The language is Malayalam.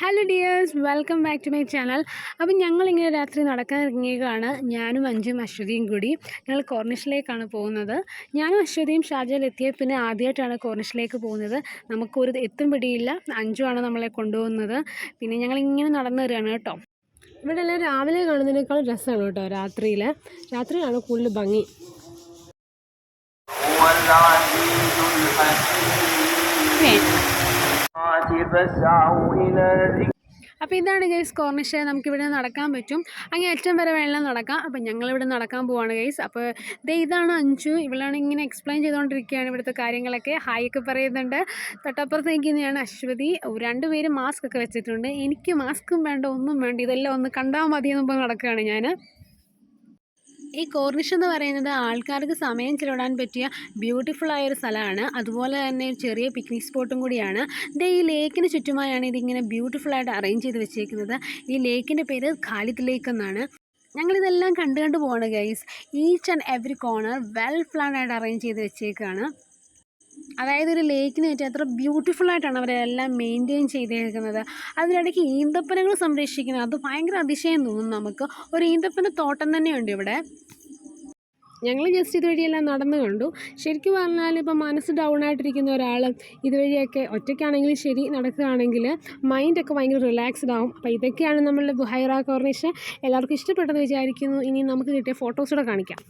Hello dears, welcome back to my channel. അപ്പം ഞങ്ങളിങ്ങനെ രാത്രി നടക്കാൻ ഇറങ്ങിയതാണ്. ഞാനും അഞ്ജും അശ്വതിയും കൂടി ഞങ്ങൾ കോർണിഷിലേക്കാണ് പോകുന്നത്. ഞാനും അശ്വതിയും ഷാർജയിലെത്തിയ പിന്നെ ആദ്യമായിട്ടാണ് കോർണിഷിലേക്ക് പോകുന്നത്. നമുക്കൊരു എത്തും പിടിയില്ല. അഞ്ജുവാണ് നമ്മളെ കൊണ്ടുപോകുന്നത്. പിന്നെ ഞങ്ങളിങ്ങനെ നടന്നു വരികയാണ് കേട്ടോ. ഇവിടെ എല്ലാം രാവിലെ കാണുന്നതിനേക്കാൾ രസമാണ് കേട്ടോ. രാത്രിയാണ് കൂടുതൽ ഭംഗി. അപ്പോൾ ഇതാണ് ഗൈസ് കോർണിഷ്. നമുക്കിവിടെ നടക്കാൻ പറ്റും. അങ്ങനെ അറ്റം വരെ വേണമെങ്കിലും നടക്കാം. അപ്പം ഞങ്ങളിവിടെ നടക്കാൻ പോവാണ് ഗൈസ്. അപ്പോൾ ഇതാണ് അഞ്ജു. ഇവളാണ് ഇങ്ങനെ എക്സ്പ്ലെയിൻ ചെയ്തുകൊണ്ടിരിക്കുകയാണ് ഇവിടുത്തെ കാര്യങ്ങളൊക്കെ. ഹായ് ഒക്കെ പറയുന്നുണ്ട്. തൊട്ടപ്പുറത്ത് നിൽക്കുന്നതാണ് അശ്വതി. രണ്ടുപേരും മാസ്ക് ഒക്കെ വെച്ചിട്ടുണ്ട്. എനിക്ക് മാസ്കും വേണ്ട, ഒന്നും വേണ്ട, ഇതെല്ലാം ഒന്ന് കണ്ടാൽ മതിയെന്ന് പറഞ്ഞ് നടക്കുകയാണ് ഞാൻ. ഈ കോർണിഷ് എന്ന് പറയുന്നത് ആൾക്കാർക്ക് സമയം ചിലവിടാൻ പറ്റിയ ബ്യൂട്ടിഫുള്ളായൊരു സ്ഥലമാണ്. അതുപോലെ തന്നെ ചെറിയ പിക്നിക് സ്പോട്ടും കൂടിയാണ്. ഈ ലേക്കിന് ചുറ്റുമായാണ് ഇതിങ്ങനെ ബ്യൂട്ടിഫുള്ളായിട്ട് അറേഞ്ച് ചെയ്ത് വെച്ചേക്കുന്നത്. ഈ ലേക്കിൻ്റെ പേര് ഖാലിദ് ലേക്ക് എന്നാണ്. ഞങ്ങളിതെല്ലാം കണ്ടു പോവാണ് guys. Each and every corner well പ്ലാൻഡായിട്ട് അറേഞ്ച് ചെയ്ത് വെച്ചേക്കാണ്. അതായത് ഒരു ലേക്കിന് പറ്റി അത്ര ബ്യൂട്ടിഫുള്ളായിട്ടാണ് അവരെല്ലാം മെയിൻറ്റെയിൻ ചെയ്തേക്കുന്നത്. അതിനിടയ്ക്ക് ഈന്തപ്പനകൾ സംരക്ഷിക്കുന്നത് അത് ഭയങ്കര അതിശയം തോന്നും നമുക്ക്. ഒരു ഈന്തപ്പന തോട്ടം തന്നെയുണ്ട് ഇവിടെ. ഞങ്ങൾ ജസ്റ്റ് ഇതുവഴിയെല്ലാം നടന്നു കണ്ടു. ശരിക്കും പറഞ്ഞാൽ ഇപ്പോൾ മനസ്സ് ഡൗൺ ആയിട്ടിരിക്കുന്ന ഒരാൾ ഇതുവഴിയൊക്കെ ഒറ്റയ്ക്കാണെങ്കിലും ശരി നടക്കുകയാണെങ്കിൽ മൈൻഡൊക്കെ ഭയങ്കര റിലാക്സ്ഡ് ആവും. അപ്പോൾ ഇതൊക്കെയാണ് നമ്മളുടെ ബുഹൈറ കോർണിഷ്. എല്ലാവർക്കും ഇഷ്ടപ്പെട്ടെന്ന് വിചാരിക്കുന്നു. ഇനി നമുക്ക് കിട്ടിയ ഫോട്ടോസൂടെ കാണിക്കാം.